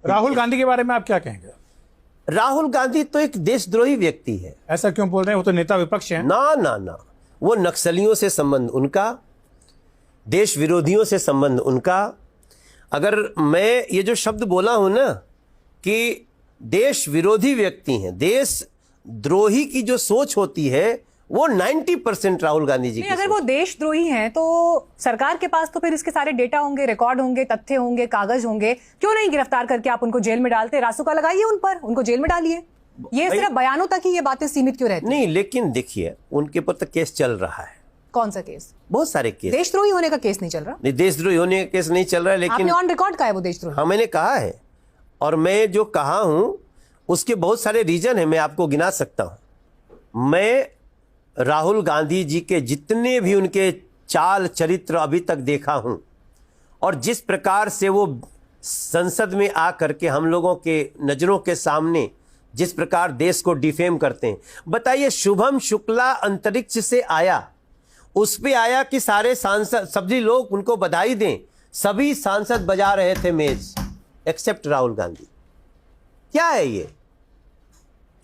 राहुल गांधी के बारे में आप क्या कहेंगे? राहुल गांधी तो एक देशद्रोही व्यक्ति है। ऐसा क्यों बोल रहे हैं? वो तो नेता विपक्ष हैं। ना ना ना, वो नक्सलियों से संबंध उनका, देश विरोधियों से संबंध उनका। अगर मैं ये जो शब्द बोला हूं ना कि देश विरोधी व्यक्ति हैं, देश द्रोही की जो सोच होती है वो 90% राहुल गांधी जी की। अगर वो देशद्रोही हैं तो सरकार के पास तो फिर इसके सारे डेटा होंगे, रिकॉर्ड होंगे, तथ्य होंगे, कागज होंगे। क्यों नहीं गिरफ्तार करके आप उनको जेल में डालते? रासुका लगाइए उन पर, उनको जेल में डालिए। ये सिर्फ बयानों तक ही ये बातें सीमित क्यों रहती? नहीं, लेकिन देखिए उनके ऊपर तो केस चल रहा है। कौन सा केस? बहुत सारे केस। देशद्रोही होने का केस नहीं चल रहा? नहीं, देशद्रोही होने का केस नहीं चल रहा है, लेकिन आपने ऑन रिकॉर्ड कहा है वो देशद्रोही। हाँ, मैंने कहा है, और मैं जो कहा हूं उसके बहुत सारे रीजन है, मैं आपको गिना सकता हूं। मैं राहुल गांधी जी के जितने भी उनके चाल चरित्र अभी तक देखा हूं, और जिस प्रकार से वो संसद में आकर के हम लोगों के नजरों के सामने जिस प्रकार देश को डिफेम करते हैं। बताइए, शुभम शुक्ला अंतरिक्ष से आया, उस पे आया कि सारे सांसद, सभी लोग उनको बधाई दें, सभी सांसद बजा रहे थे मेज, एक्सेप्ट राहुल गांधी। क्या है ये?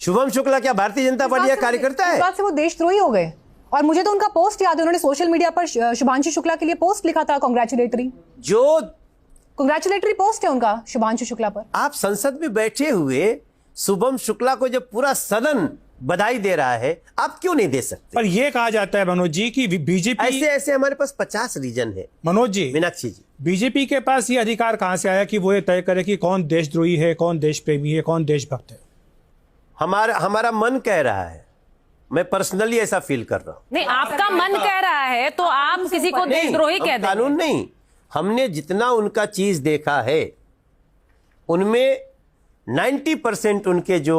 शुभम शुक्ला क्या भारतीय जनता पार्टी का कार्यकर्ता है? इस बात से वो देशद्रोही हो गए। और मुझे तो उनका पोस्ट याद है, उन्होंने सोशल मीडिया पर शुभांशु शुक्ला के लिए पोस्ट लिखा था, कांग्रेचुलेटरी पोस्ट है उनका शुभांशु शुक्ला पर। आप संसद में बैठे हुए शुभम शुक्ला को जब पूरा सदन बधाई दे रहा है, आप क्यों नहीं दे सकते? पर यह कहा जाता है मनोज जी की बीजेपी, ऐसे हमारे पास 50 रीजन है। मनोज जी, मीनाक्षी जी, बीजेपी के पास ये अधिकार कहां से आया कि वो ये तय करे कि कौन देशद्रोही है, कौन देश प्रेमी है, कौन देशभक्त है? हमारा मन कह रहा है। मैं पर्सनली ऐसा फील कर रहा हूं। नहीं, आपका मन कह रहा है तो आप किसी को देशद्रोही कह देंगे? कानून नहीं, हमने जितना उनका चीज देखा है उनमें 90% उनके जो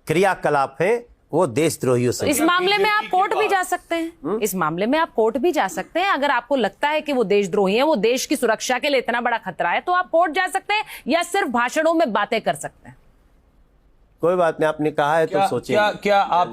क्रियाकलाप हैं वो देशद्रोहियों से। इस मामले में आप कोर्ट भी जा सकते हैं। इस मामले में आप कोर्ट भी जा सकते हैं। अगर आपको लगता है कि वो देशद्रोही है, वो देश की सुरक्षा के लिए इतना बड़ा खतरा है, तो आप कोर्ट जा सकते हैं, या सिर्फ भाषणों में बातें कर सकते हैं। कोई बात नहीं, आपने कहा है तो सोचिए। क्या आप